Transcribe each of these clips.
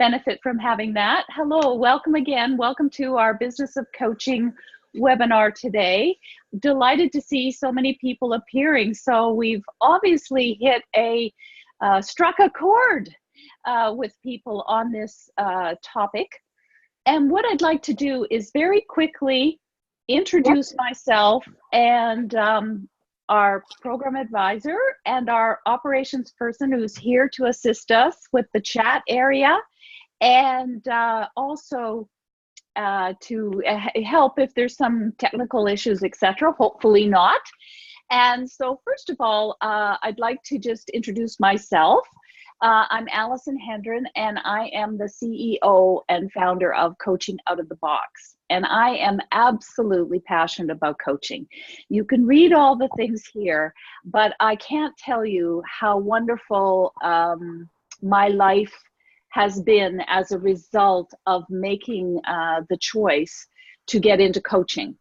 benefit from having that. Hello, welcome again. Welcome to our Business of Coaching webinar today. Delighted to see so many people appearing. So we've obviously hit struck a chord with people on this topic. And what I'd like to do is very quickly introduce myself and our program advisor and our operations person who's here to assist us with the chat area, and also to help if there's some technical issues, etc. Hopefully not. And so first of all, I'd like to just introduce myself. I'm Alison Hendren, and I am the CEO and founder of Coaching Out of the Box. And I am absolutely passionate about coaching. You can read all the things here, but I can't tell you how wonderful my life has been as a result of making the choice to get into coaching.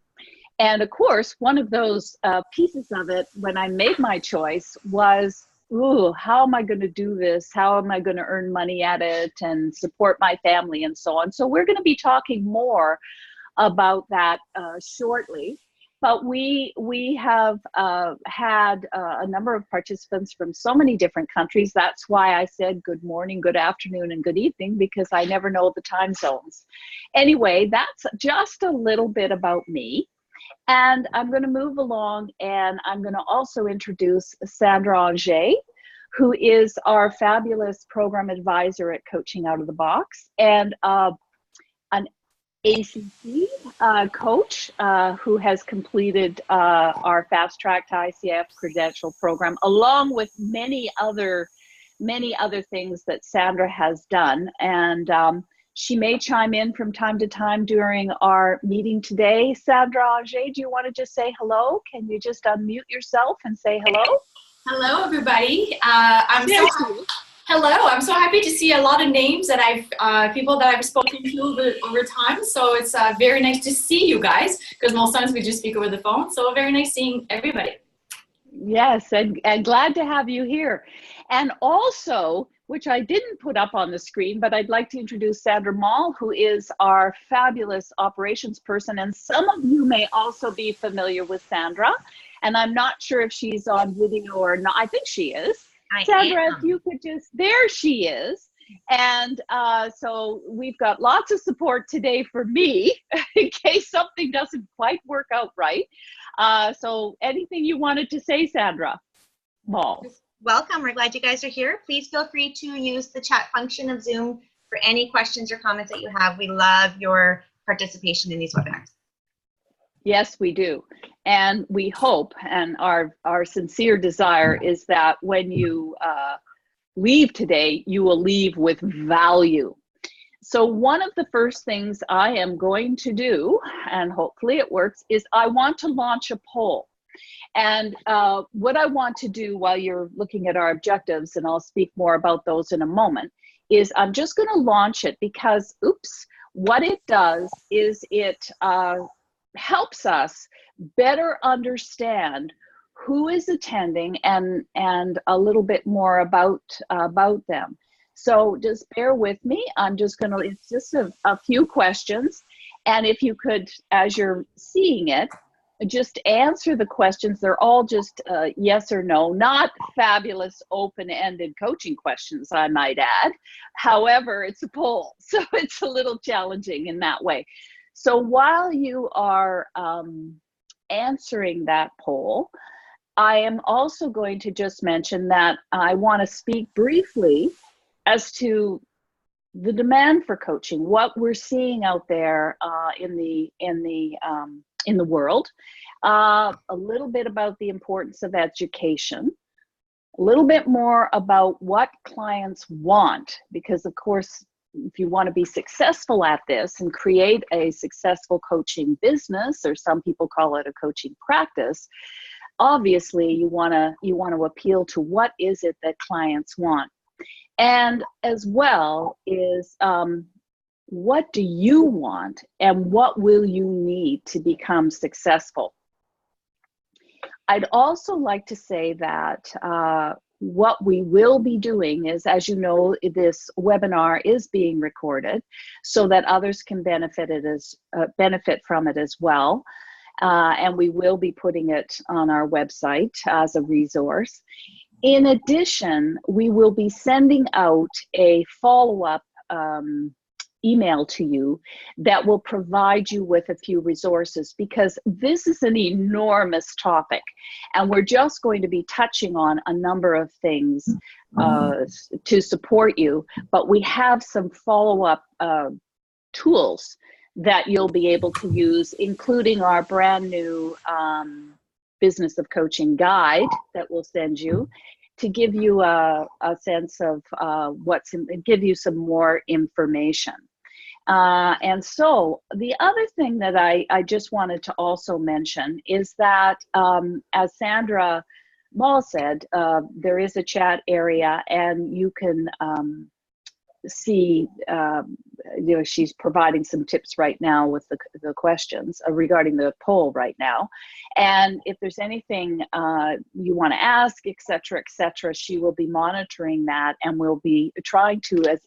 And of course, one of those pieces of it when I made my choice was, ooh, how am I going to do this? How am I going to earn money at it and support my family and so on? So we're going to be talking more about that shortly. But we have had a number of participants from so many different countries. That's why I said good morning, good afternoon, and good evening, because I never know the time zones. Anyway, that's just a little bit about me. And I'm going to move along, and I'm going to also introduce Sandra Jay, who is our fabulous program advisor at Coaching Out of the Box, and an ACC coach who has completed our Fast-Track ICF Credential Program, along with many other things that Sandra has done. And she may chime in from time to time during our meeting today. Sandra Jay, do you want to just say hello? Can you just unmute yourself and say hello? Hello, everybody. Hello. I'm so happy to see a lot of names that people that I've spoken to over time. So it's very nice to see you guys, because most times we just speak over the phone. So very nice seeing everybody. Yes, and glad to have you here. And also, which I didn't put up on the screen, but I'd like to introduce Sandra Moll, who is our fabulous operations person. And some of you may also be familiar with Sandra. And I'm not sure if she's on video or not. I think she is. Sandra, if you could just, there she is. And so we've got lots of support today for me in case something doesn't quite work out right. So anything you wanted to say, Sandra Moll? Welcome. We're glad you guys are here. Please feel free to use the chat function of Zoom for any questions or comments that you have. We love your participation in these webinars. Yes, we do. And we hope, and our sincere desire is that when you leave today, you will leave with value. So one of the first things I am going to do, and hopefully it works, is I want to launch a poll. And what I want to do while you're looking at our objectives, and I'll speak more about those in a moment, is I'm just going to launch it because, oops, what it does is it helps us better understand who is attending and a little bit more about them. So just bear with me. I'm just going to, it's just a few questions. And if you could, as you're seeing it, just answer the questions. They're all just yes or no, not fabulous open-ended coaching questions, I might add. However, it's a poll, so it's a little challenging in that way. So while you are answering that poll, I am also going to just mention that I want to speak briefly as to the demand for coaching, what we're seeing out there in the world, a little bit about the importance of education, a little bit more about what clients want, because of course, if you want to be successful at this and create a successful coaching business, or some people call it a coaching practice, obviously you want to appeal to what is it that clients want. And as well is what do you want and what will you need to become successful? I'd also like to say that what we will be doing is, as you know, this webinar is being recorded so that others can benefit from it as well. And we will be putting it on our website as a resource. In addition, we will be sending out a follow-up email to you that will provide you with a few resources, because this is an enormous topic and we're just going to be touching on a number of things to support you, but we have some follow-up tools that you'll be able to use, including our brand new Business of Coaching guide that we'll send you to give you a sense of give you some more information. And so the other thing that I just wanted to also mention is that, as Sandra Moll said, there is a chat area and you can see, she's providing some tips right now with the questions regarding the poll right now. And if there's anything you want to ask, et cetera, she will be monitoring that, and we'll be trying to, as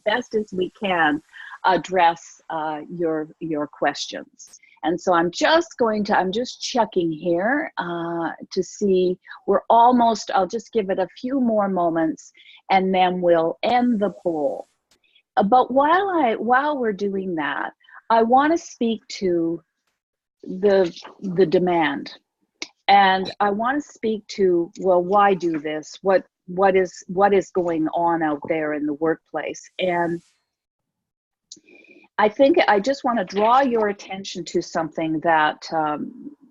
best as we can, address your questions. And so I'm just checking here to see, we're almost, I'll just give it a few more moments and then we'll end the poll. But while we're doing that, I want to speak to the demand. And I want to speak to, well, why do this? What is going on out there in the workplace? And I think I just want to draw your attention to something that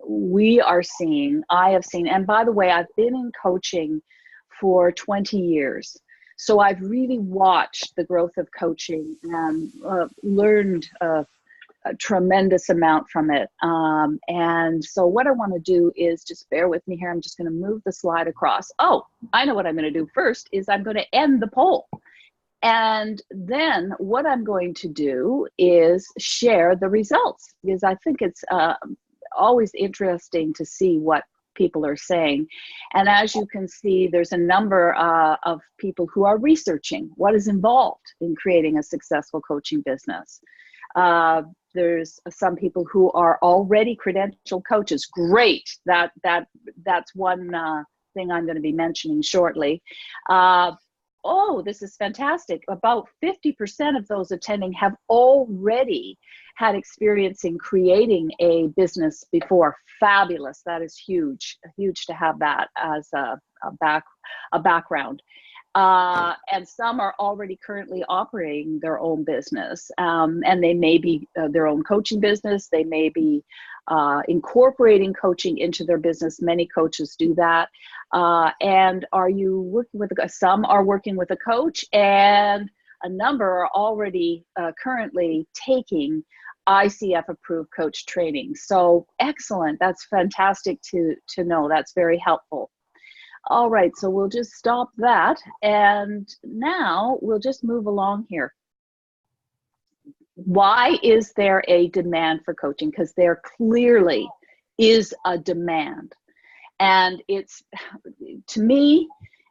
we are seeing, I have seen. And by the way, I've been in coaching for 20 years. So I've really watched the growth of coaching and learned a tremendous amount from it. And so what I want to do is, just bear with me here. I'm just going to move the slide across. Oh, I know what I'm going to do first is I'm going to end the poll. And then what I'm going to do is share the results, because I think it's always interesting to see what people are saying. And as you can see, there's a number of people who are researching what is involved in creating a successful coaching business. There's some people who are already credentialed coaches. Great. That's one thing I'm going to be mentioning shortly. Oh, this is fantastic. About 50% of those attending have already had experience in creating a business before. Fabulous. That is huge. Huge to have that as a background. And some are already currently operating their own business. And they may be their own coaching business. They may be incorporating coaching into their business. Many coaches do that. And are you working with, some are working with a coach, and a number are already currently taking ICF approved coach training. So excellent. That's fantastic to know. That's very helpful. All right, so we'll just stop that. And now we'll just move along here. Why is there a demand for coaching? Because there clearly is a demand. And it's, to me,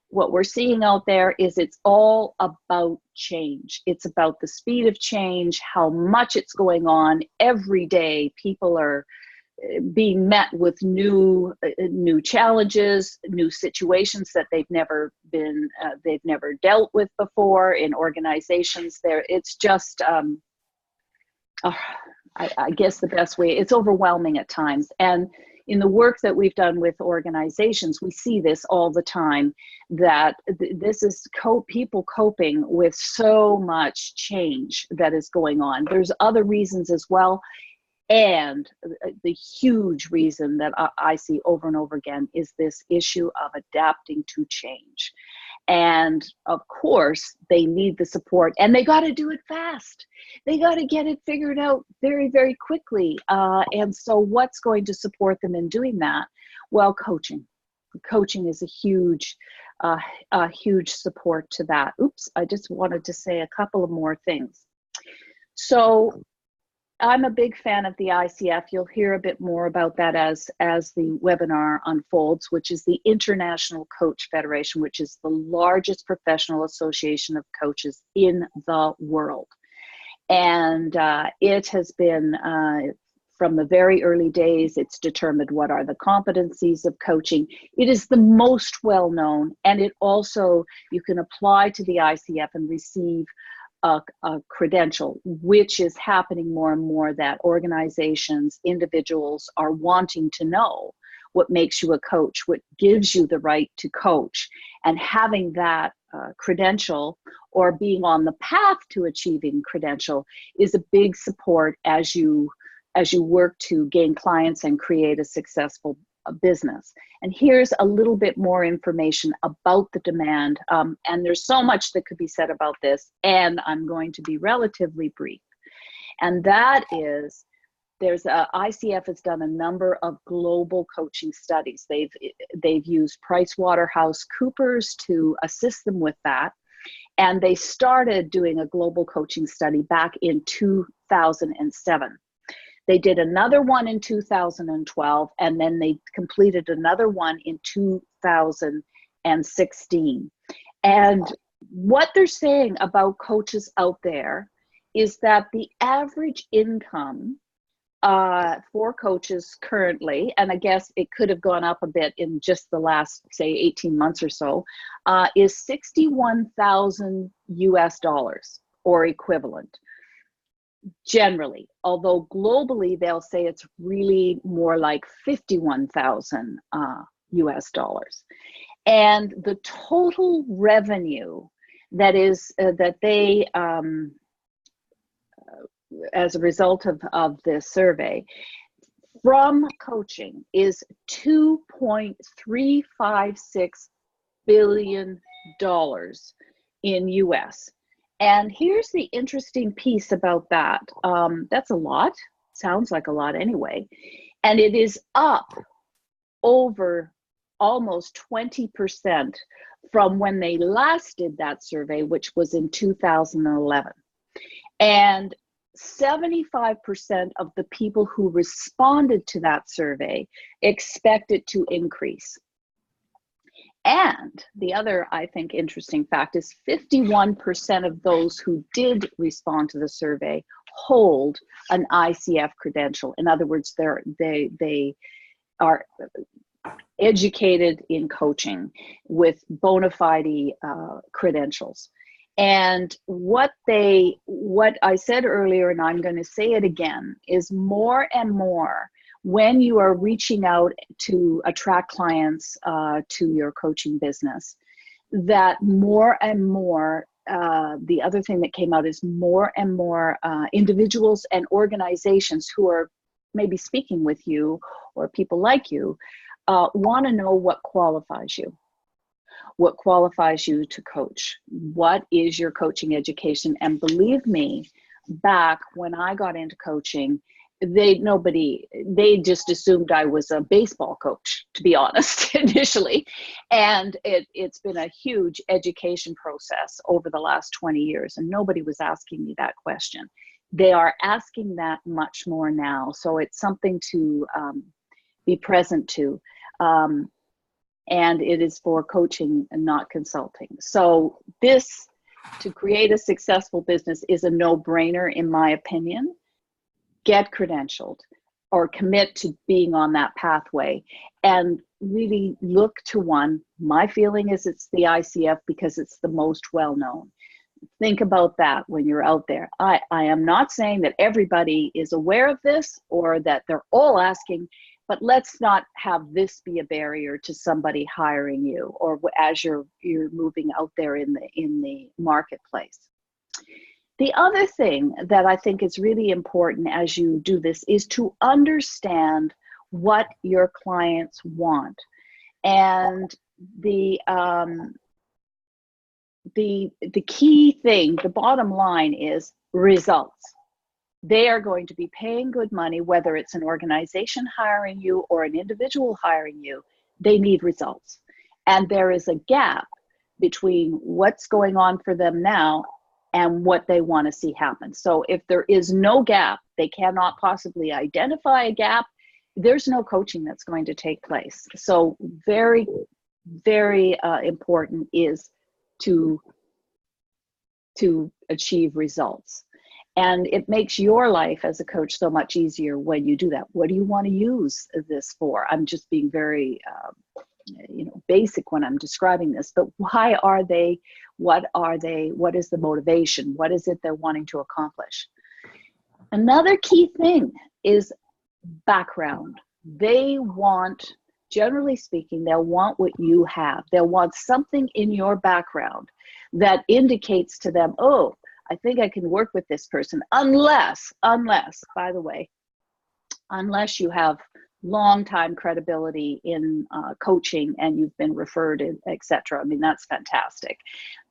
what we're seeing out there is it's all about change. It's about the speed of change, how much it's going on every day. People are being met with new challenges, new situations that they've never dealt with before in organizations. It's just, I guess the best way, it's overwhelming at times. And in the work that we've done with organizations, we see this all the time, that this is people coping with so much change that is going on. There's other reasons as well. And the huge reason that I see over and over again is this issue of adapting to change. And of course, they need the support, and they got to do it fast. They got to get it figured out very, very quickly. And so what's going to support them in doing that? Well, coaching. Coaching is a huge support to that. Oops, I just wanted to say a couple of more things. So I'm a big fan of the ICF. You'll hear a bit more about that as the webinar unfolds, which is the International Coach Federation, which is the largest professional association of coaches in the world. And it has been, from the very early days, it's determined what are the competencies of coaching. It is the most well-known, and it also, you can apply to the ICF and receive a credential, which is happening more and more, that organizations, individuals are wanting to know what makes you a coach, what gives you the right to coach. And having that credential, or being on the path to achieving credential, is a big support as you work to gain clients and create a successful business. And here's a little bit more information about the demand. And there's so much that could be said about this, and I'm going to be relatively brief. And that is, ICF has done a number of global coaching studies. They've used PricewaterhouseCoopers to assist them with that. And they started doing a global coaching study back in 2007. They did another one in 2012, and then they completed another one in 2016. And what they're saying about coaches out there is that the average income for coaches currently, and I guess it could have gone up a bit in just the last, say, 18 months or so, is $61,000 US or equivalent. Generally, although globally they'll say it's really more like 51,000 US dollars. And the total revenue that they as a result of this survey from coaching is $2.356 billion in US. And here's the interesting piece about that. That's a lot, sounds like a lot anyway. And it is up over almost 20% from when they last did that survey, which was in 2011. And 75% of the people who responded to that survey expect it to increase. And the other, I think, interesting fact is 51% of those who did respond to the survey hold an ICF credential. In other words, they are educated in coaching with bona fide credentials. And what I said earlier, and I'm going to say it again, is more and more, when you are reaching out to attract clients to your coaching business, that more and more, the other thing that came out is more and more individuals and organizations who are maybe speaking with you, or people like you, want to know what qualifies you. What qualifies you to coach? What is your coaching education? And believe me, back when I got into coaching, they just assumed I was a baseball coach, to be honest, initially. And it's been a huge education process over the last 20 years, and nobody was asking me that question. They are asking that much more now. So it's something to be present to. And it is for coaching and not consulting. So this, to create a successful business, is a no-brainer in my opinion. Get credentialed or commit to being on that pathway and really look to one. My feeling is it's the ICF because it's the most well-known. Think about that when you're out there. I am not saying that everybody is aware of this or that they're all asking, but let's not have this be a barrier to somebody hiring you, or as you're moving out there in the marketplace. The other thing that I think is really important as you do this is to understand what your clients want. And the key thing, the bottom line, is results. They are going to be paying good money, whether it's an organization hiring you or an individual hiring you. They need results. And there is a gap between what's going on for them now and what they want to see happen. So if there is no gap, they cannot possibly identify a gap, there's no coaching that's going to take place. So very, very important is to achieve results. And it makes your life as a coach so much easier when you do that. What do you want to use this for? I'm just being very basic when I'm describing this, but why are they, what are they, what is the motivation? What is it they're wanting to accomplish? Another key thing is background. They want, generally speaking, they'll want what you have. They'll want something in your background that indicates to them, oh, I think I can work with this person, unless, by the way, unless you have long time credibility in coaching and you've been referred, etc. I mean, that's fantastic.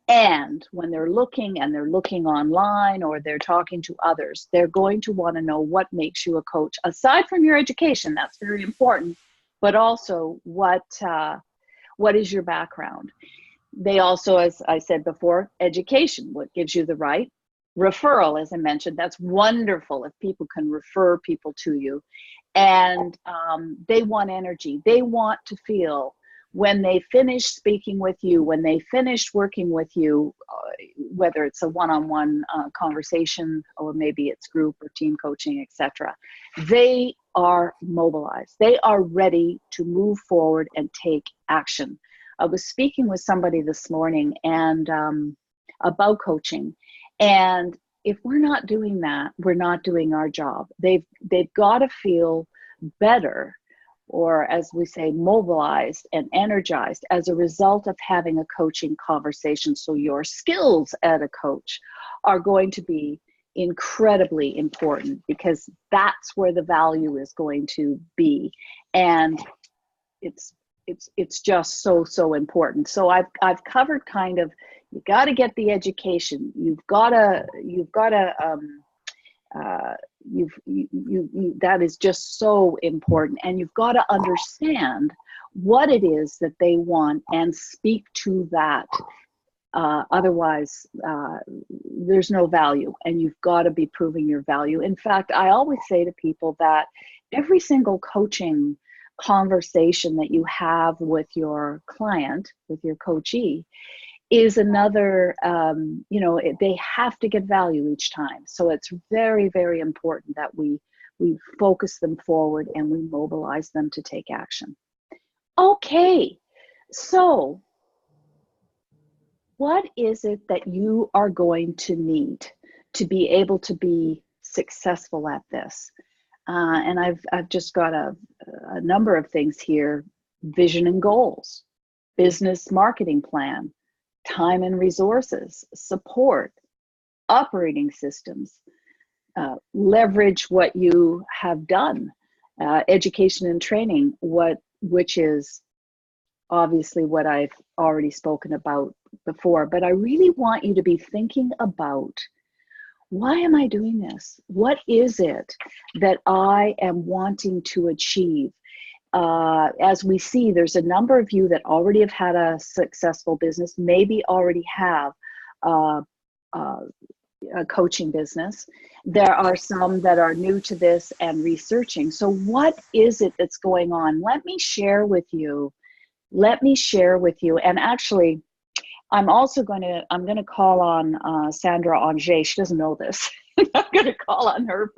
And when they're looking online or they're talking to others, they're going to want to know what makes you a coach, aside from your education. That's very important, but also what is your background? They also, as I said before, education, what gives you the right. Referral, as I mentioned, that's wonderful if people can refer people to you. And they want energy. They want to feel when they finish speaking with you, when they finish working with you, whether it's a one-on-one conversation or maybe it's group or team coaching, etc., they are mobilized. They are ready to move forward and take action. I was speaking with somebody this morning and about coaching, and if we're not doing that, we're not doing our job. They've got to feel better, or as we say, mobilized and energized as a result of having a coaching conversation. So your skills as a coach are going to be incredibly important, because that's where the value is going to be. And it's just so important. So I've covered kind of, you got to get the education. That is just so important. And you've got to understand what it is that they want and speak to that. Otherwise, there's no value, and you've got to be proving your value. In fact, I always say to people that every single coaching conversation that you have with your client, with your coachee, is another, they have to get value each time. So it's very, very important that we focus them forward and we mobilize them to take action. Okay, so what is it that you are going to need to be able to be successful at this? And I've just got a number of things here: vision and goals, business marketing plan, time and resources, support, operating systems, leverage what you have done, education and training, which is obviously what I've already spoken about before. But I really want you to be thinking about, why am I doing this? What is it that I am wanting to achieve? As we see, there's a number of you that already have had a successful business, maybe already have a coaching business. There are some that are new to this and researching. So what is it that's going on? Let me share with you. And actually, I'm going to call on Sandra Jay. She doesn't know this. I'm going to call on her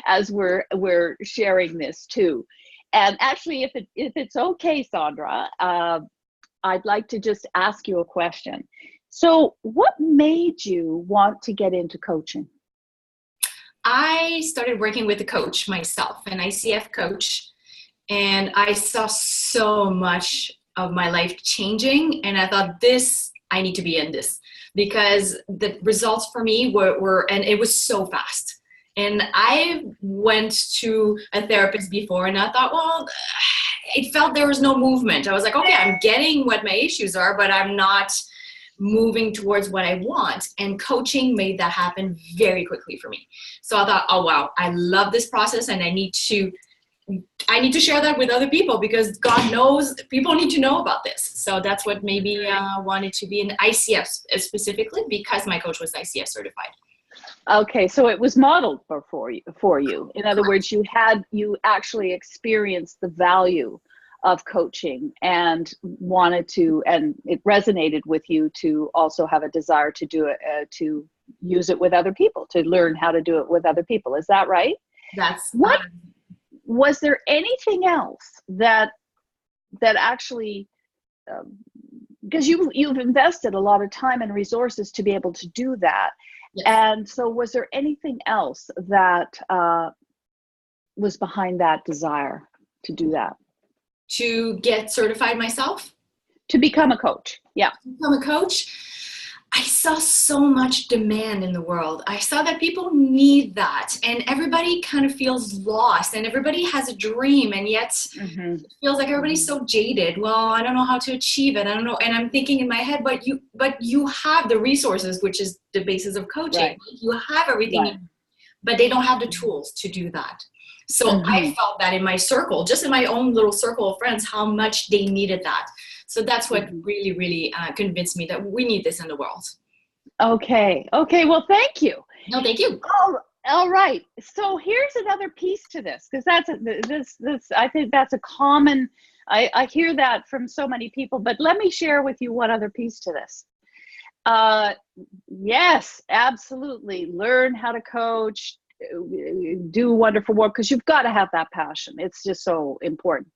as we're sharing this too. And actually, if it's okay, Sandra, I'd like to just ask you a question. So what made you want to get into coaching? I started working with a coach myself, an ICF coach, and I saw so much of my life changing, and I thought, I need to be in this, because the results for me were and it was so fast. And I went to a therapist before, and I thought, well, it felt there was no movement. I was like, okay, I'm getting what my issues are, but I'm not moving towards what I want. And coaching made that happen very quickly for me. So I thought, oh, wow, I love this process, and I need to I need to share that with other people because God knows people need to know about this. So that's what made me wanted to be an ICF specifically, because my coach was ICF certified. Okay, so it was modeled for you. In other words, you actually experienced the value of coaching and wanted to, and it resonated with you to also have a desire to do it, to use it with other people, to learn how to do it with other people. Is that right? That's what. Was there anything else that actually, because you've invested a lot of time and resources to be able to do that, yes. And so was there anything else that was behind that desire to do that? To get certified myself? To become a coach, yeah. To become a coach? I saw so much demand in the world. I saw that people need that, and everybody kind of feels lost, and everybody has a dream, and yet it feels like everybody's so jaded. Well, I don't know how to achieve it. I don't know. And I'm thinking in my head, but you have the resources, which is the basis of coaching. Right. You have everything, right. But they don't have the tools to do that. So I felt that in my circle, just in my own little circle of friends, how much they needed that. So that's what really, really convinced me that we need this in the world. Okay. Well, thank you. No, thank you. All right. So here's another piece to this, because I think that's a common, I hear that from so many people, but let me share with you one other piece to this. Yes, absolutely. Learn how to coach, do wonderful work, because you've got to have that passion. It's just so important.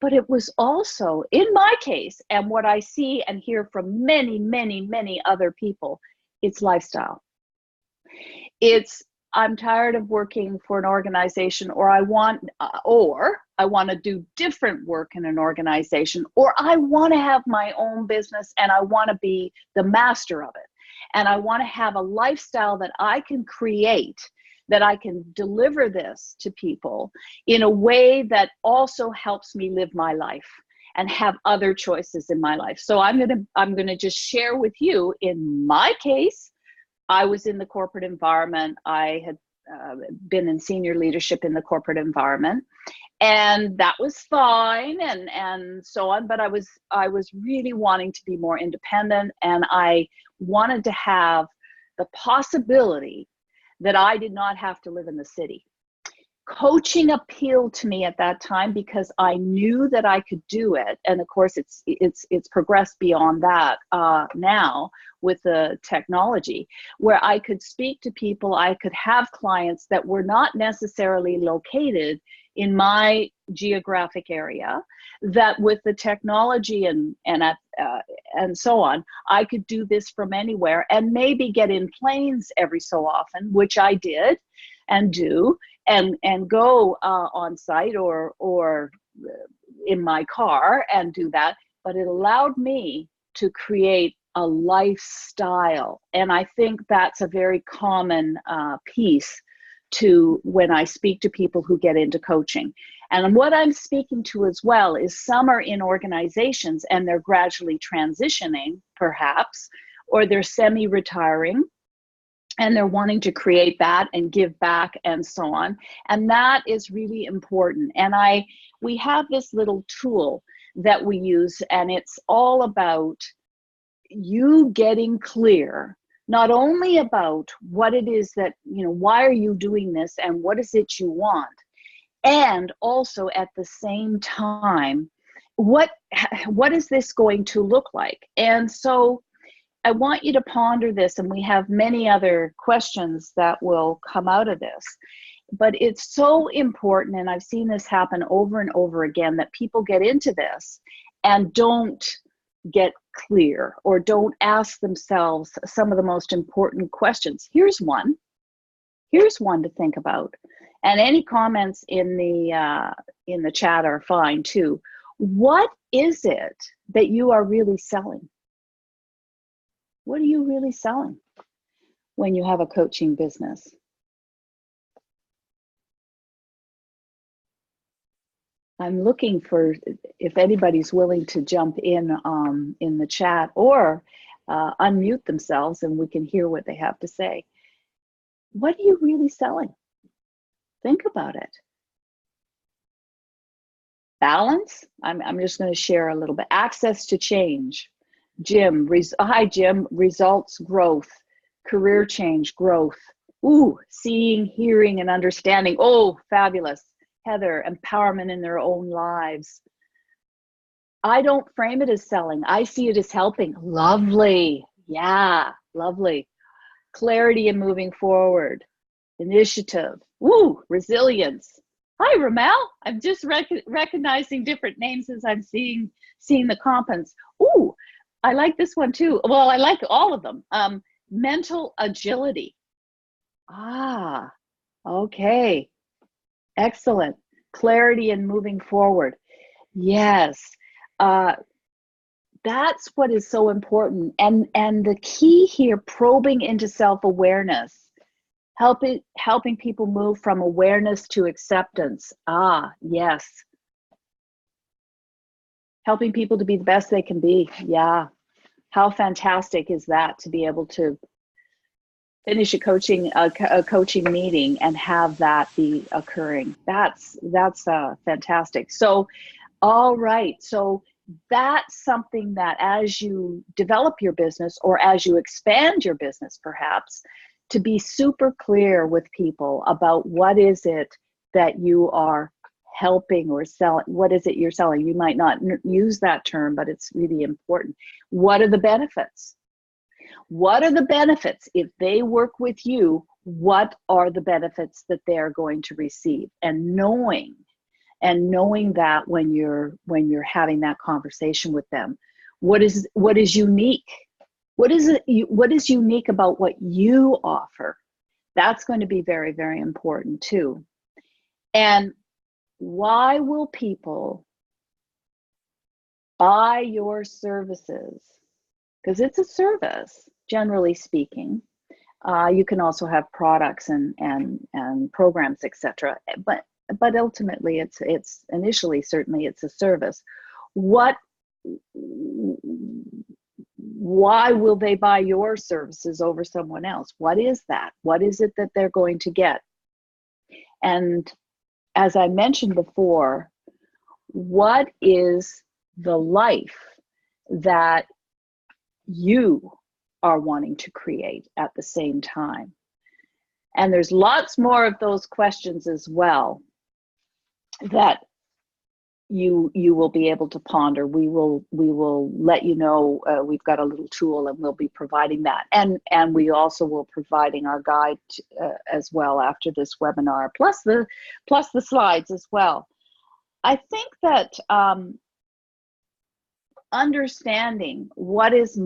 But it was also, in my case, and what I see and hear from many, many, many other people, it's lifestyle. It's, I'm tired of working for an organization, or I want to do different work in an organization, or I want to have my own business and I want to be the master of it. And I want to have a lifestyle that I can create, that I can deliver this to people in a way that also helps me live my life and have other choices in my life. So I'm gonna just share with you, in my case, I was in the corporate environment. I had been in senior leadership in the corporate environment, and that was fine and so on, but I was really wanting to be more independent, and I wanted to have the possibility that I did not have to live in the city. Coaching appealed to me at that time because I knew that I could do it. And of course, it's progressed beyond that now with the technology, where I could speak to people, I could have clients that were not necessarily located in my geographic area, that with the technology and so on, I could do this from anywhere, and maybe get in planes every so often, which I did and do, and go on site or in my car and do that. But it allowed me to create a lifestyle, and I think that's a very common piece to when I speak to people who get into coaching. And what I'm speaking to as well is some are in organizations and they're gradually transitioning, perhaps, or they're semi-retiring and they're wanting to create that and give back and so on. And that is really important. And we have this little tool that we use, and it's all about you getting clear, not only about what it is that, why are you doing this and what is it you want? And also at the same time, what is this going to look like? And so I want you to ponder this, and we have many other questions that will come out of this. But it's so important, and I've seen this happen over and over again, that people get into this and don't get clear or don't ask themselves some of the most important questions. Here's one to think about. And any comments in the chat are fine too. What is it that you are really selling? What are you really selling when you have a coaching business? I'm looking for if anybody's willing to jump in the chat or unmute themselves and we can hear what they have to say. What are you really selling? Think about it. balance. I'm just going to share a little bit. Access to change. Jim, hi Jim. Results, growth. Career change, growth. Ooh, seeing, hearing, and understanding. Oh, fabulous. Heather, empowerment in their own lives. I don't frame it as selling. I see it as helping. Lovely. Yeah, lovely. Clarity and moving forward. Initiative. Ooh, resilience. Hi, Ramel. I'm just recognizing different names as I'm seeing the components. Ooh, I like this one too. Well, I like all of them. Mental agility. Ah, okay. Excellent. Clarity and moving forward. Yes. That's what is so important. And the key here, probing into self-awareness, helping people move from awareness to acceptance. Ah, yes. Helping people to be the best they can be. Yeah. How fantastic is that, to be able to finish a coaching meeting and have that be occurring. That's fantastic. So, all right. So that's something that as you develop your business, or as you expand your business, perhaps, to be super clear with people about what is it that you are helping or selling. What is it you're selling? You might not use that term, but it's really important. What are the benefits? What are the benefits? If they work with you, what are the benefits that they're going to receive? And knowing that when you're having that conversation with them, what is unique? What is unique about what you offer? That's going to be very, very important too. And why will people buy your services? Because it's a service, generally speaking. You can also have products and programs, etc. But ultimately, it's initially, certainly, it's a service. Why will they buy your services over someone else? What is that? What is it that they're going to get? And as I mentioned before, what is the life that you are wanting to create at the same time? And there's lots more of those questions as well that you will be able to ponder. We will let you know. We've got a little tool, and we'll be providing that, and we also will providing our guide as well after this webinar, plus the slides as well. I think that understanding what is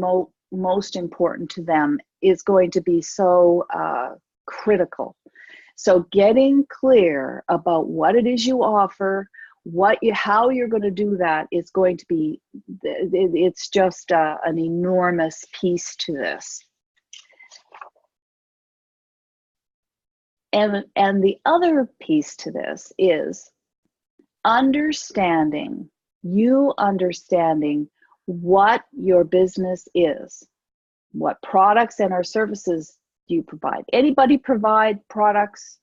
most important to them is going to be so critical. So getting clear about what it is you offer, how you're going to do that is going to be, it's just an enormous piece to this. And the other piece to this is understanding what your business is. What products and our services do you provide? Anybody provide products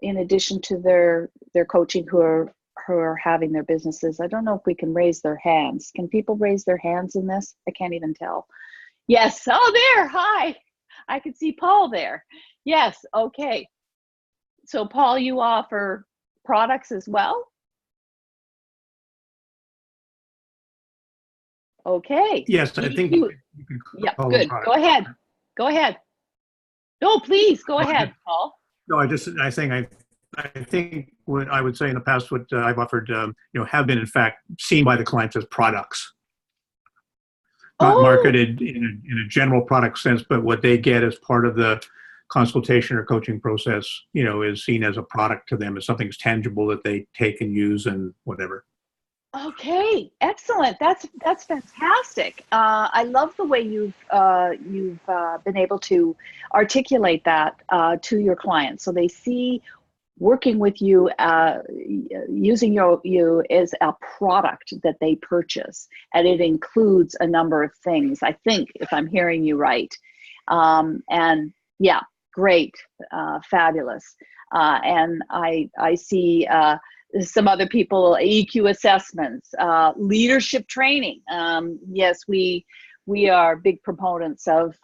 in addition to their coaching who are having their businesses? I don't know if we can raise their hands. Can people raise their hands in this? I can't even tell. Yes. Oh, there. Hi. I can see Paul there. Yes. Okay. So Paul, you offer products as well? Okay. Yes, I think you can call good. Go ahead. Go ahead. No, please go ahead, Paul. No, I think what I would say in the past, what I've offered, have been in fact seen by the clients as products, not marketed in a general product sense, but what they get as part of the consultation or coaching process, is seen as a product to them, as something tangible that they take and use and whatever. Okay, excellent. That's fantastic. I love the way you've been able to articulate that to your clients, so they see working with you, using you as a product that they purchase, and it includes a number of things. I think, if I'm hearing you right, and yeah, great, fabulous, and I see. some other people, EQ assessments, leadership training. Yes, we are big proponents of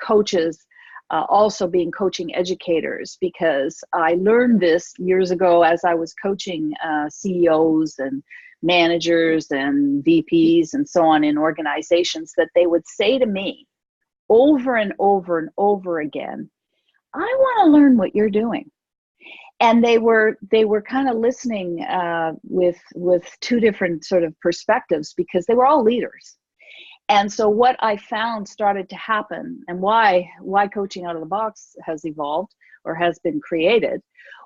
coaches also being coaching educators, because I learned this years ago as I was coaching CEOs and managers and VPs and so on in organizations, that they would say to me over and over and over again, I want to learn what you're doing. And they were kind of listening with two different sort of perspectives, because they were all leaders. And so what I found started to happen, and why coaching out of the box has evolved or has been created,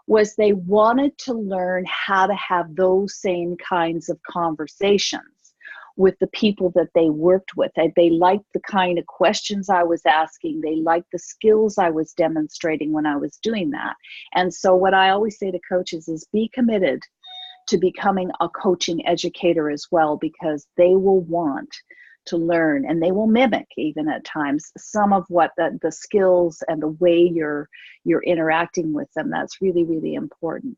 was they wanted to learn how to have those same kinds of conversations with the people that they worked with. They liked the kind of questions I was asking. They liked the skills I was demonstrating when I was doing that. And so what I always say to coaches is, be committed to becoming a coaching educator as well, because they will want to learn, and they will mimic even at times some of what the skills and the way you're interacting with them. That's really, really important.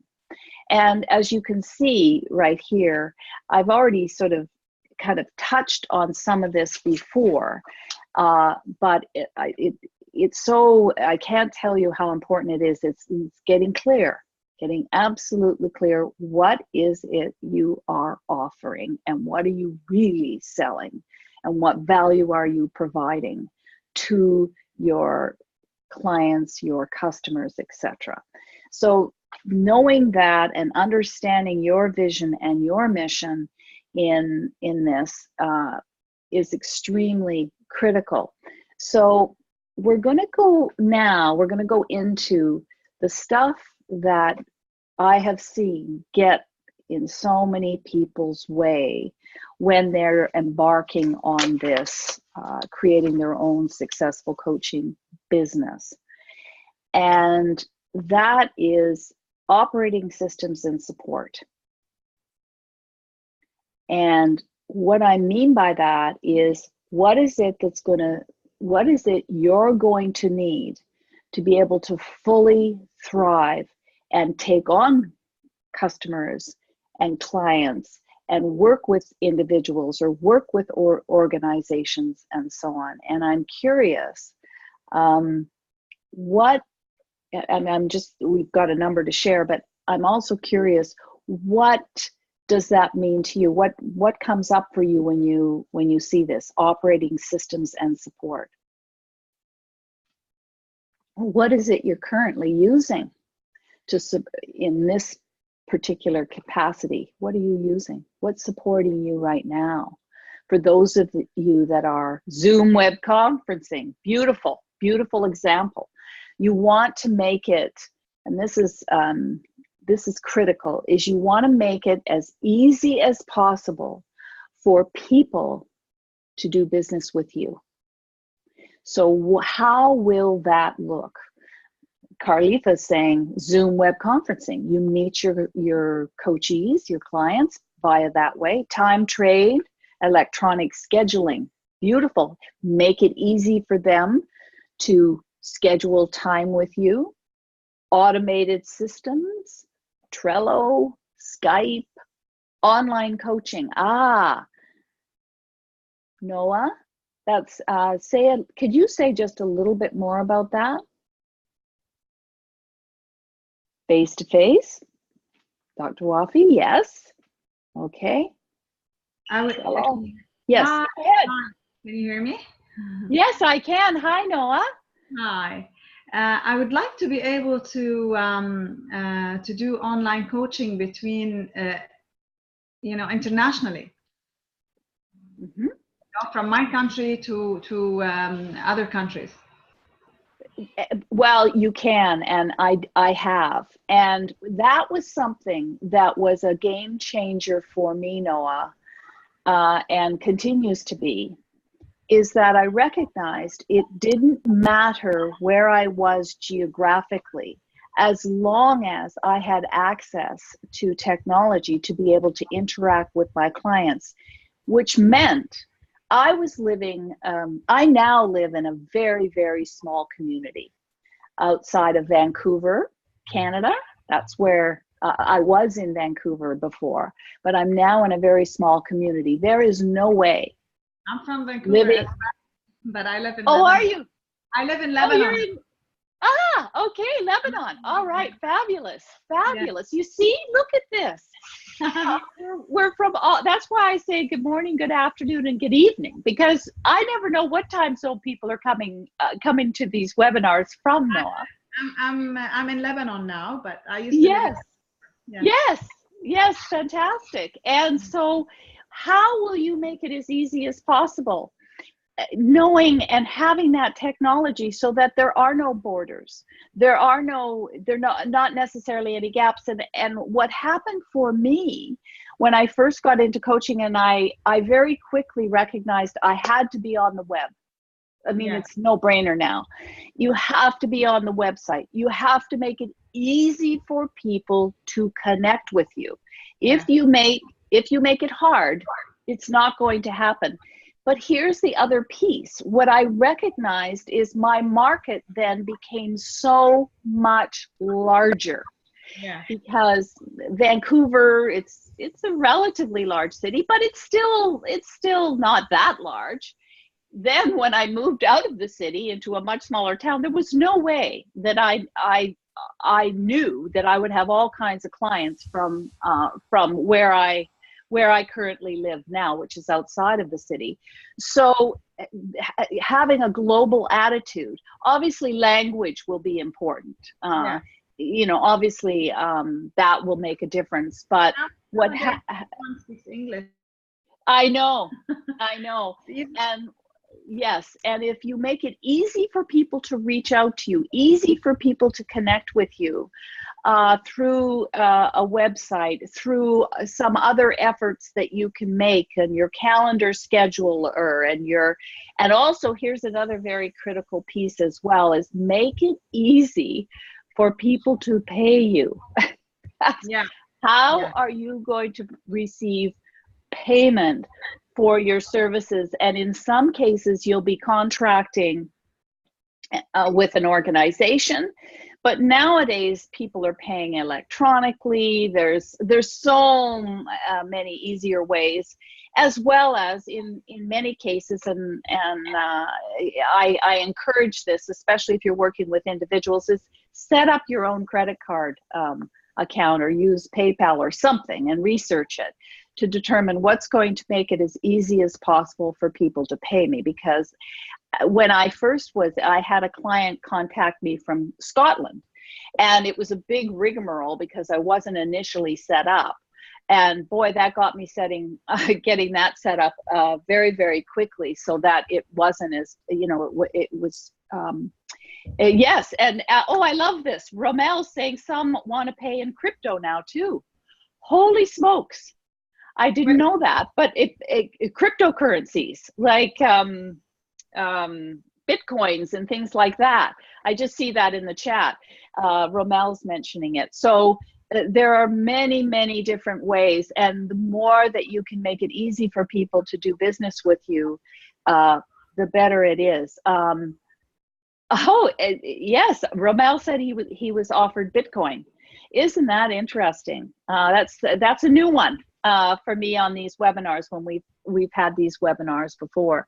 And as you can see right here, I've already sort of kind of touched on some of this before, but it's so, I can't tell you how important it is. It's getting clear, getting absolutely clear. What is it you are offering, and what are you really selling, and what value are you providing to your clients, your customers, etc. So knowing that and understanding your vision and your mission in this is extremely critical. So we're going to go into the stuff that I have seen get in so many people's way when they're embarking on this, creating their own successful coaching business. And that is operating systems and support. And what I mean by that is, what is it you're going to need to be able to fully thrive and take on customers and clients and work with individuals or work with organizations and so on. And I'm curious, we've got a number to share, but I'm also curious, what does that mean to you? What comes up for you when you see this, operating systems and support? What is it you're currently using in this particular capacity? What are you using? What's supporting you right now? For those of you that are Zoom web conferencing, beautiful, beautiful example. You want to make it, and this is critical, is you want to make it as easy as possible for people to do business with you. So how will that look? Carlitha's saying Zoom web conferencing. You meet your coachees, your clients via that way. Time trade, electronic scheduling. Beautiful. Make it easy for them to schedule time with you. Automated systems, Trello, Skype, online coaching. Noah, that's could you say just a little bit more about that? Face-to-face, Dr. Wafi, yes. Okay. Hello. Yes. Hi. Go ahead. Can you hear me? Yes, I can. Hi, Noah. Hi. I would like to be able to do online coaching between, internationally, from my country to other countries. Well, you can, and I have. And that was something that was a game changer for me, Noah, and continues to be, is that I recognized it didn't matter where I was geographically, as long as I had access to technology to be able to interact with my clients, which meant I was living, I now live in a very, very small community outside of Vancouver, Canada. That's where I was in Vancouver before, but I'm now in a very small community. There is no way. I'm from Vancouver, but I live in Lebanon. Are you? I live in Oh, Lebanon. you're in. Okay, Lebanon. All right, fabulous, fabulous. You see, look at this. We're from all. That's why I say good morning, good afternoon, and good evening, because I never know what time zone people are coming to these webinars from, Noah. I'm in Lebanon now, but I used to live in, yes, fantastic. And so, how will you make it as easy as possible? Knowing and having that technology so that there are no borders, there are not necessarily any gaps. And what happened for me when I first got into coaching, and I very quickly recognized I had to be on the web. I mean, it's no brainer now. You have to be on the website. You have to make it easy for people to connect with you. If you make it hard, it's not going to happen. But here's the other piece. What I recognized is my market then became so much larger. Yeah. Because Vancouver, it's a relatively large city, but it's still not that large. Then when I moved out of the city into a much smaller town, there was no way that I knew that I would have all kinds of clients from where I currently live now, which is outside of the city. So having a global attitude, obviously language will be important. Obviously that will make a difference. But what speaks English? I know. And yes, and if you make it easy for people to reach out to you, easy for people to connect with you, through a website, through some other efforts that you can make, and your calendar scheduler, and also here's another very critical piece as well, is make it easy for people to pay you. How are you going to receive payment for your services? And in some cases, you'll be contracting with an organization. But nowadays, people are paying electronically. There's so many easier ways, as well as in many cases, and I encourage this, especially if you're working with individuals, is set up your own credit card account or use PayPal or something and research it to determine what's going to make it as easy as possible for people to pay me. Because when I had a client contact me from Scotland, and it was a big rigmarole because I wasn't initially set up. And boy, that got me getting that set up very, very quickly, so that it wasn't as, it was, yes. And I love this. Romel's saying some want to pay in crypto now too. Holy smokes. I didn't know that, but cryptocurrencies like Bitcoins and things like that. I just see that in the chat. Romel's mentioning it. So there are many, many different ways, and the more that you can make it easy for people to do business with you, the better it is. Yes, Romel said he was offered Bitcoin. Isn't that interesting? That's a new one for me on these webinars when we've had these webinars before.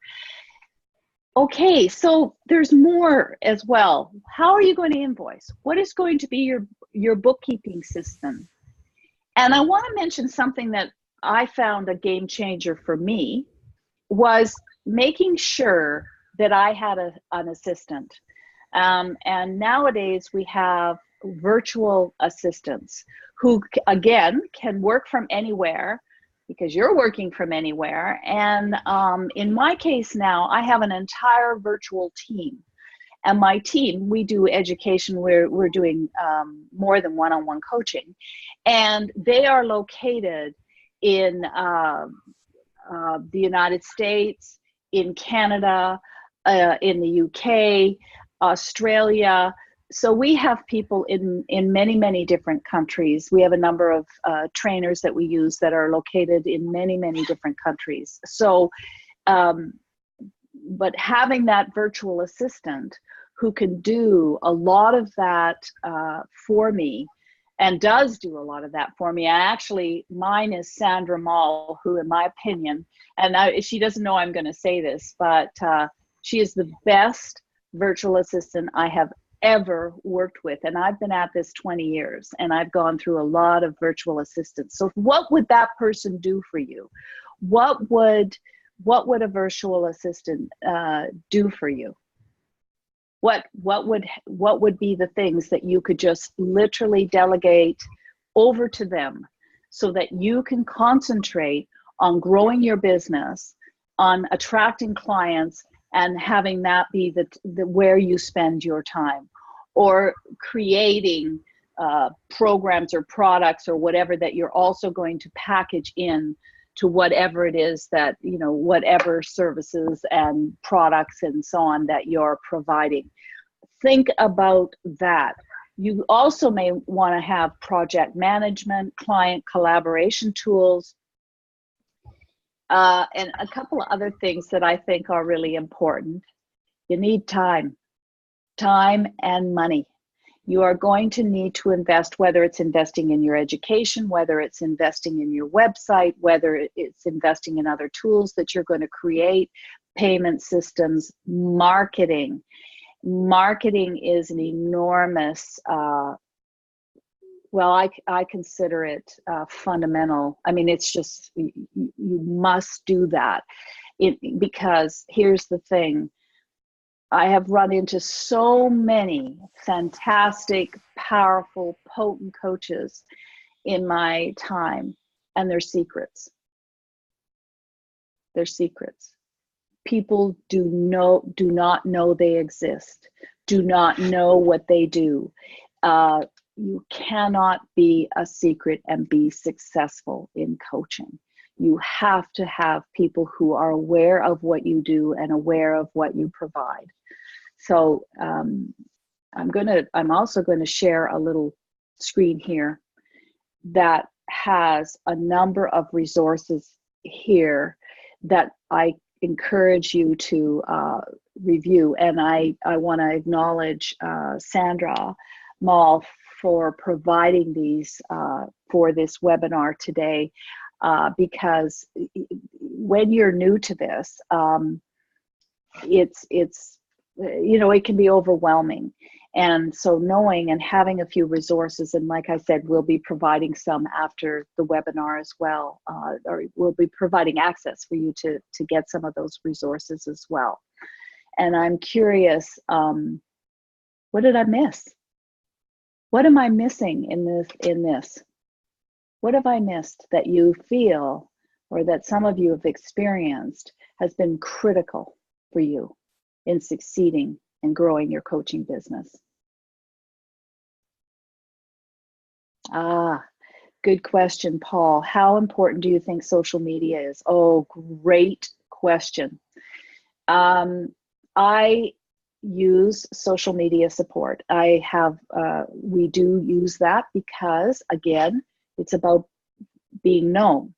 Okay, so there's more as well. How are you going to invoice? What is going to be your bookkeeping system? And I want to mention something that I found a game changer for me, was making sure that I had an assistant. And nowadays we have virtual assistants who, again, can work from anywhere, because you're working from anywhere. And in my case now, I have an entire virtual team. And my team, we do education, we're doing more than one-on-one coaching. And they are located in the United States, in Canada, in the UK, Australia. So we have people in many, many different countries. We have a number of trainers that we use that are located in many, many different countries. So, but having that virtual assistant who can do a lot of that for me, and does do a lot of that for me. Mine is Sandra Moll, who in my opinion, and she doesn't know I'm going to say this, but she is the best virtual assistant I have ever worked with. And I've been at this 20 years and I've gone through a lot of virtual assistants. So what would that person do for you? What would a virtual assistant do for you? What would be the things that you could just literally delegate over to them so that you can concentrate on growing your business, on attracting clients, and having that be the where you spend your time, or creating programs or products or whatever that you're also going to package in to whatever it is that, whatever services and products and so on that you're providing. Think about that. You also may want to have project management, client collaboration tools, and a couple of other things that I think are really important. You need time and money. You are going to need to invest, whether it's investing in your education, whether it's investing in your website, whether it's investing in other tools that you're going to create, payment systems, marketing. Marketing is an enormous, I consider it fundamental. I mean, it's just, you must do that. Because here's the thing. I have run into so many fantastic, powerful, potent coaches in my time, and their secrets. Their secrets. People do not know they exist, do not know what they do. You cannot be a secret and be successful in coaching. You have to have people who are aware of what you do and aware of what you provide. So I'm also going to share a little screen here that has a number of resources here that I encourage you to review. And I want to acknowledge Sandra Moll for providing these for this webinar today, because when you're new to this, it can be overwhelming. And so knowing and having a few resources, and like I said, we'll be providing some after the webinar as well, or we'll be providing access for you to get some of those resources as well. And I'm curious, what did I miss? What am I missing in this? What have I missed that you feel, or that some of you have experienced, has been critical for you in succeeding and growing your coaching business? Good question, Paul. How important do you think social media is? Oh, great question. I use social media support. We do use that because, again, it's about being known.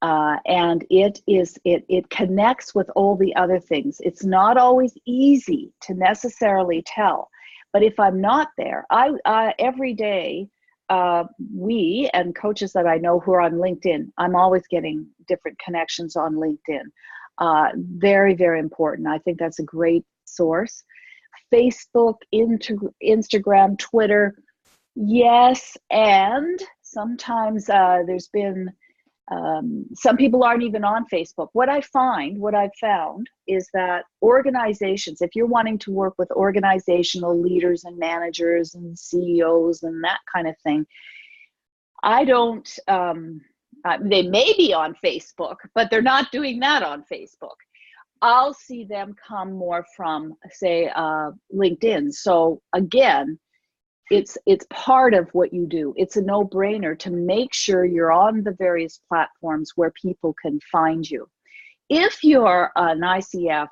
And it connects with all the other things. It's not always easy to necessarily tell, but if I'm not there, every day, we and coaches that I know who are on LinkedIn, I'm always getting different connections on LinkedIn. Very, very important. I think that's a great source. Facebook, Instagram, Twitter, yes, and sometimes there's been some people aren't even on Facebook. What I've found is that organizations, if you're wanting to work with organizational leaders and managers and CEOs and that kind of thing, they may be on Facebook, but they're not doing that on Facebook. I'll see them come more from, say, LinkedIn. So again, it's part of what you do. It's a no-brainer to make sure you're on the various platforms where people can find you. If you're an ICF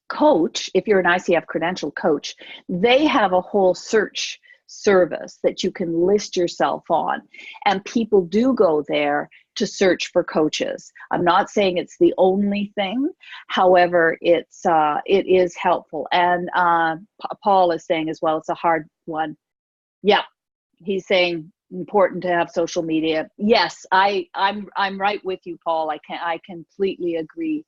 coach, if you're an ICF credential coach, they have a whole search service that you can list yourself on, and people do go there to search for coaches. I'm not saying it's the only thing, however, it is helpful. And Paul is saying as well, it's a hard one. Yeah, he's saying important to have social media. Yes, I'm right with you, Paul. I completely agree.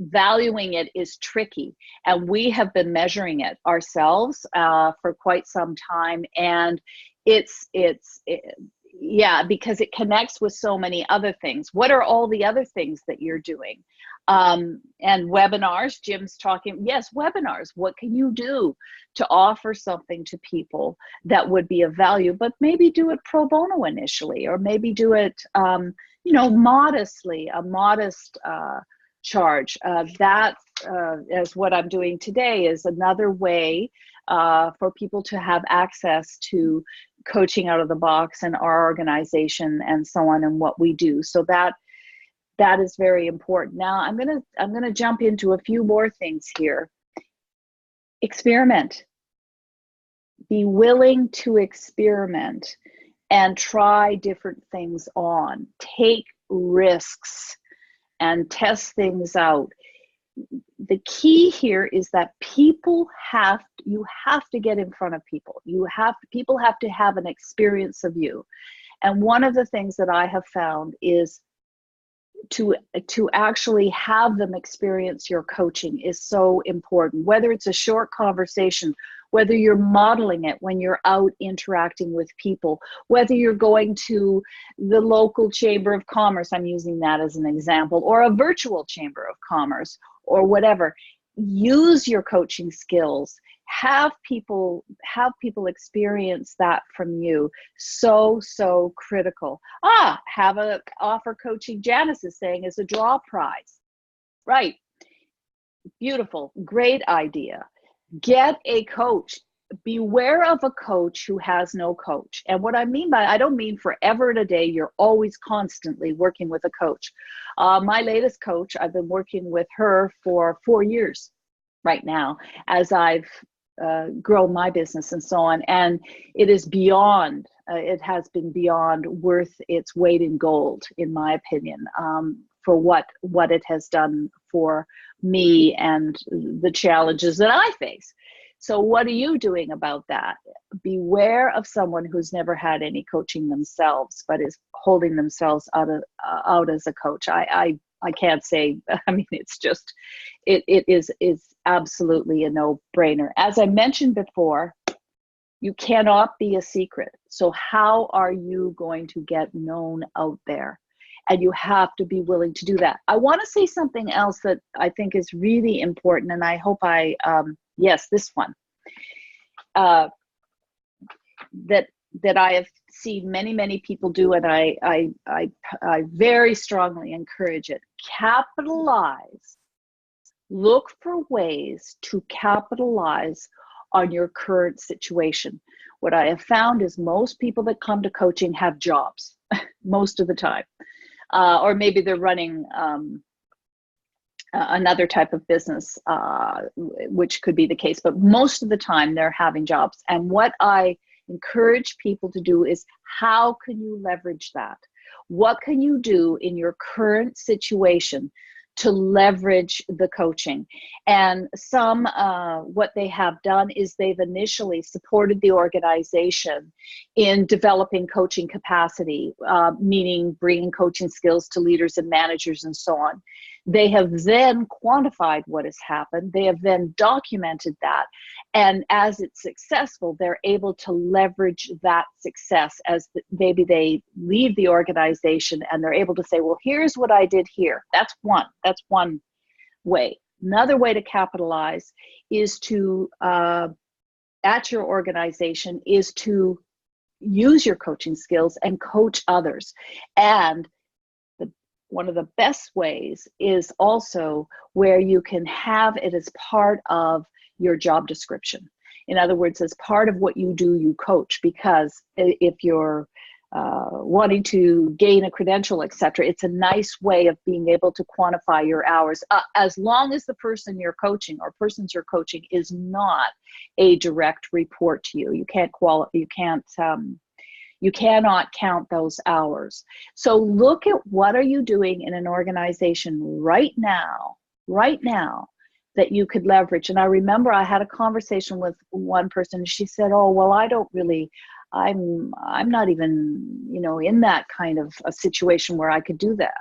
Valuing it is tricky, and we have been measuring it ourselves for quite some time, and yeah, because it connects with so many other things. What are all the other things that you're doing? And webinars, Jim's talking, yes, webinars. What can you do to offer something to people that would be of value, but maybe do it pro bono initially, or maybe do it, modestly, a modest charge. That, as what I'm doing today, is another way for people to have access to coaching out of the box and our organization and so on and what we do. So that is very important. Now I'm gonna jump into a few more things here. Experiment. Be willing to experiment and try different things on. Take risks and test things out. The key here is that you have to get in front of people. People have to have an experience of you. And one of the things that I have found is to actually have them experience your coaching is so important. Whether it's a short conversation, whether you're modeling it when you're out interacting with people, whether you're going to the local chamber of commerce, I'm using that as an example, or a virtual chamber of commerce, or whatever. Use your coaching skills. Have people experience that from you. So critical. Offer coaching, Janice is saying, is a draw prize. Right. Beautiful. Great idea. Get a coach. Beware of a coach who has no coach. And what I mean by, I don't mean forever and a day, you're always constantly working with a coach. My latest coach, I've been working with her for 4 years right now, as I've grown my business and so on. And it is beyond, it has been beyond worth its weight in gold, in my opinion, for what it has done for me and the challenges that I face. So what are you doing about that? Beware of someone who's never had any coaching themselves, but is holding themselves out as a coach. I can't say, I mean, it's just, it is absolutely a no-brainer. As I mentioned before, you cannot be a secret. So how are you going to get known out there? And you have to be willing to do that. I want to say something else that I think is really important, and I hope yes, this one, that I have seen many people do, and I very strongly encourage it. Capitalize. Look for ways to capitalize on your current situation. What I have found is most people that come to coaching have jobs most of the time, or maybe they're running another type of business, which could be the case, but most of the time they're having jobs. And what I encourage people to do is, how can you leverage that? What can you do in your current situation to leverage the coaching? And some, what they have done is they've initially supported the organization in developing coaching capacity, meaning bringing coaching skills to leaders and managers and so on. They have then quantified what has happened. They have then documented that. And as it's successful, they're able to leverage that success as maybe they leave the organization and they're able to say, well, here's what I did here. That's one way. Another way to capitalize is to, at your organization, is to use your coaching skills and coach others. And one of the best ways is also where you can have it as part of your job description. In other words, as part of what you do, you coach, because if you're wanting to gain a credential, etc., it's a nice way of being able to quantify your hours, as long as the person you're coaching or persons you're coaching is not a direct report to you. You cannot count those hours. So look at what are you doing in an organization right now that you could leverage. And I remember I had a conversation with one person, and she said, oh, well, I don't really I'm not even, you know, in that kind of a situation where I could do that.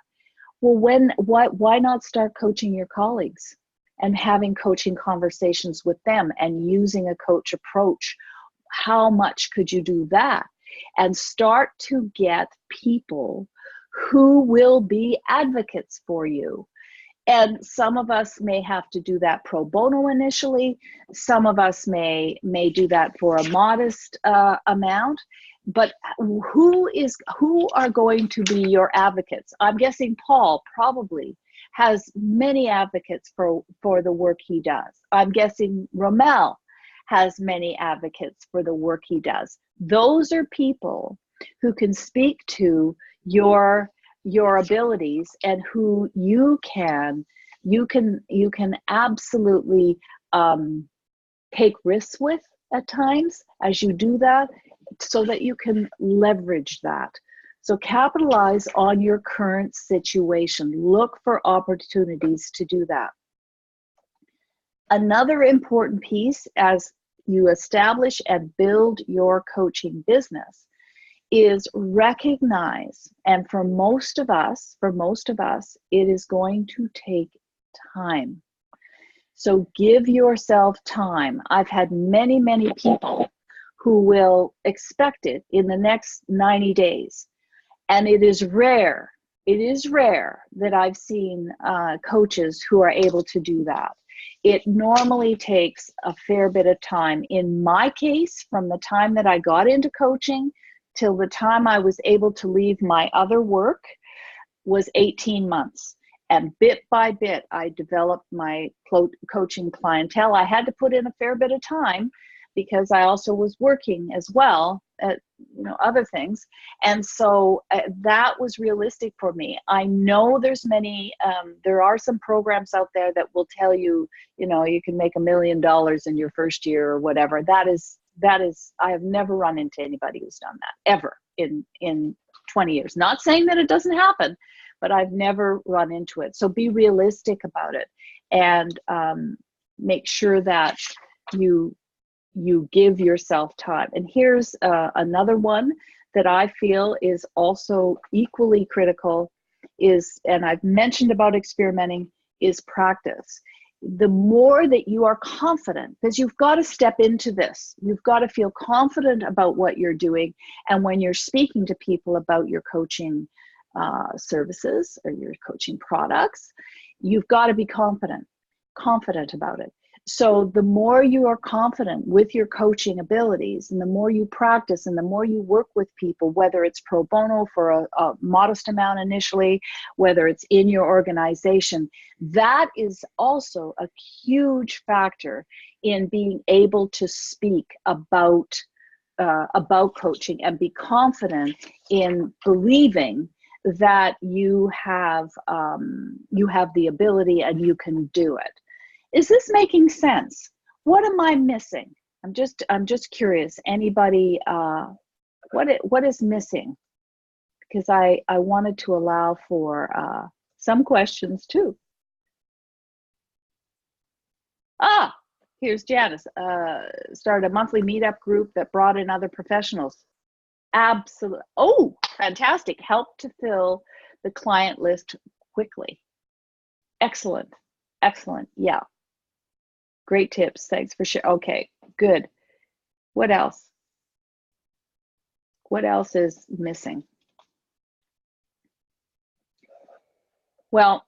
Well, why not start coaching your colleagues and having coaching conversations with them and using a coach approach? How much could you do that? And start to get people who will be advocates for you. And some of us may have to do that pro bono initially. Some of us may do that for a modest amount. But who are going to be your advocates? I'm guessing Paul probably has many advocates for the work he does. I'm guessing Rommel has many advocates for the work he does. Those are people who can speak to your abilities and who you can absolutely take risks with at times as you do that, so that you can leverage that. So capitalize on your current situation. Look for opportunities to do that. Another important piece as you establish and build your coaching business is recognize, and for most of us, it is going to take time. So give yourself time. I've had many people who will expect it in the next 90 days. And it is rare that I've seen coaches who are able to do that. It normally takes a fair bit of time. In my case, from the time that I got into coaching till the time I was able to leave my other work was 18 months. And bit by bit, I developed my coaching clientele. I had to put in a fair bit of time because I also was working as well at, you know, other things. And so that was realistic for me. I know there's many, there are some programs out there that will tell you, you know, you can make $1 million in your first year or whatever. That is, I have never run into anybody who's done that ever in 20 years. Not saying that it doesn't happen, but I've never run into it. So be realistic about it and make sure that you give yourself time. And here's another one that I feel is also equally critical is, and I've mentioned about experimenting, is practice. The more that you are confident, because you've got to step into this, you've got to feel confident about what you're doing. And when you're speaking to people about your coaching services or your coaching products, you've got to be confident about it. So the more you are confident with your coaching abilities and the more you practice and the more you work with people, whether it's pro bono for a modest amount initially, whether it's in your organization, that is also a huge factor in being able to speak about coaching and be confident in believing that you have the ability and you can do it. Is this making sense? What am I missing? I'm just curious. Anybody, what is missing? Because I wanted to allow for some questions too. Here's Janice. Started a monthly meetup group that brought in other professionals. Absolutely. Oh, fantastic. Help to fill the client list quickly. Excellent. Yeah. Great tips. Thanks for sharing. Okay, good. What else? What else is missing? Well,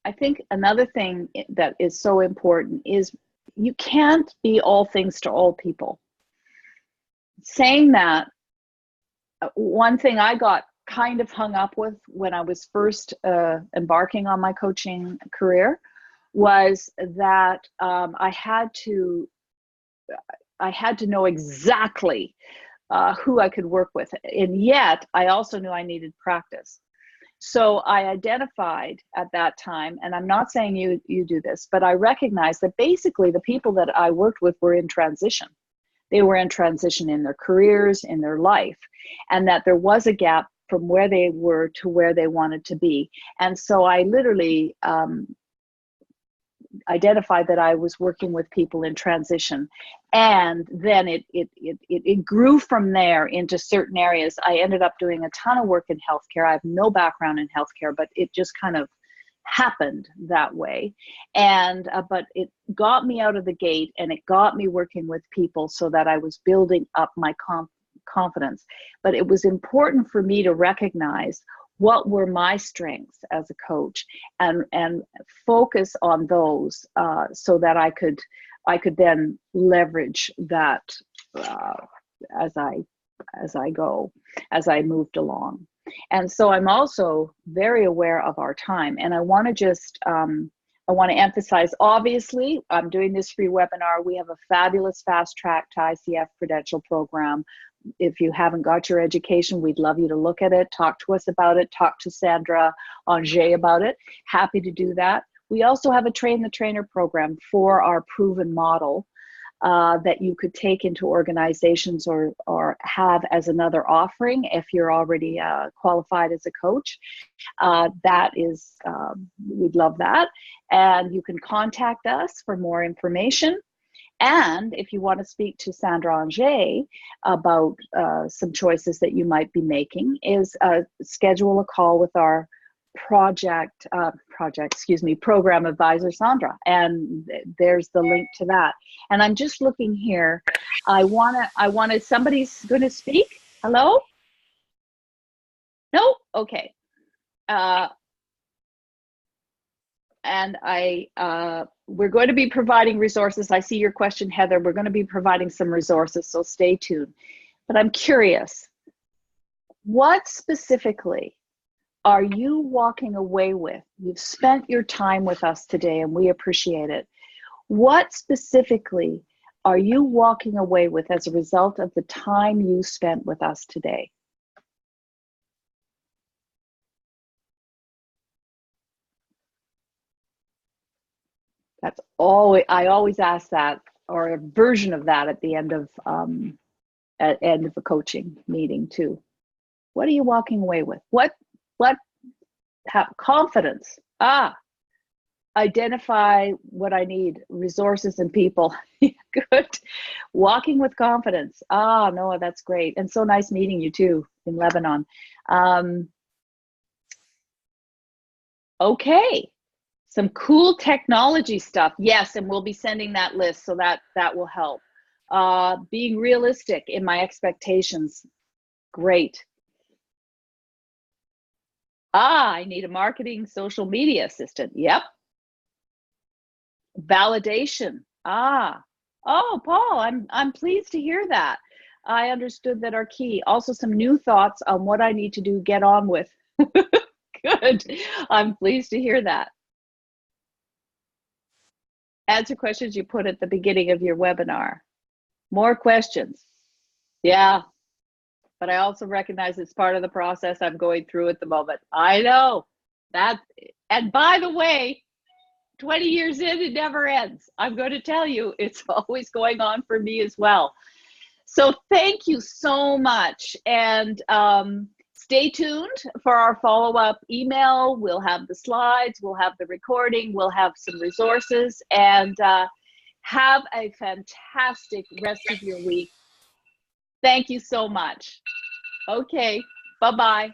I think another thing that is so important is you can't be all things to all people. Saying that, one thing I got kind of hung up with when I was first embarking on my coaching career was that I had to know exactly who I could work with, and yet I also knew I needed practice. So I identified at that time, and I'm not saying you do this, but I recognized that basically the people that I worked with were in transition. They were in transition in their careers, in their life, and that there was a gap from where they were to where they wanted to be. And so I literally identified that I was working with people in transition, and then it grew from there into certain areas. I ended up doing a ton of work in healthcare. I have no background in healthcare, but it just kind of happened that way. And but it got me out of the gate, and it got me working with people so that I was building up my confidence. But it was important for me to recognize what were my strengths as a coach, and focus on those, so that I could then leverage that as I moved along. And so I'm also very aware of our time, and I want to just I want to emphasize, obviously, I'm doing this free webinar. We have a fabulous Fast-Track ICF Credential Program. If you haven't got your education, we'd love you to look at it, talk to us about it, talk to Sandra Jay about it. Happy to do that. We also have a Train the Trainer program for our proven model that you could take into organizations or have as another offering if you're already qualified as a coach. That is, we'd love that. And you can contact us for more information. And if you want to speak to Sandra Jay about some choices that you might be making, is schedule a call with our program advisor, Sandra. And there's the link to that. And I'm just looking here. I wanted, somebody's going to speak. Hello? No? Okay. And we're going to be providing resources. I see your question, Heather. We're going to be providing some resources, so stay tuned. But I'm curious, what specifically are you walking away with? You've spent your time with us today, and we appreciate it. What specifically are you walking away with as a result of the time you spent with us today? That's always, I always ask that, or a version of that at the end of a coaching meeting too. What are you walking away with? What have confidence? Identify what I need, resources and people. Good. Walking with confidence. Noah, that's great. And so nice meeting you too in Lebanon. Okay. Some cool technology stuff. Yes, and we'll be sending that list, so that will help. Being realistic in my expectations. Great. I need a marketing social media assistant. Yep. Validation. Oh, Paul, I'm pleased to hear that. I understood that are key. Also some new thoughts on what I need to do, get on with. Good. I'm pleased to hear that. Answer questions you put at the beginning of your webinar. More questions. Yeah. But I also recognize it's part of the process I'm going through at the moment. I know that. And by the way, 20 years in, it never ends. I'm going to tell you, it's always going on for me as well. So thank you so much. And stay tuned for our follow-up email. We'll have the slides, we'll have the recording, we'll have some resources, and have a fantastic rest of your week. Thank you so much. Okay, bye-bye.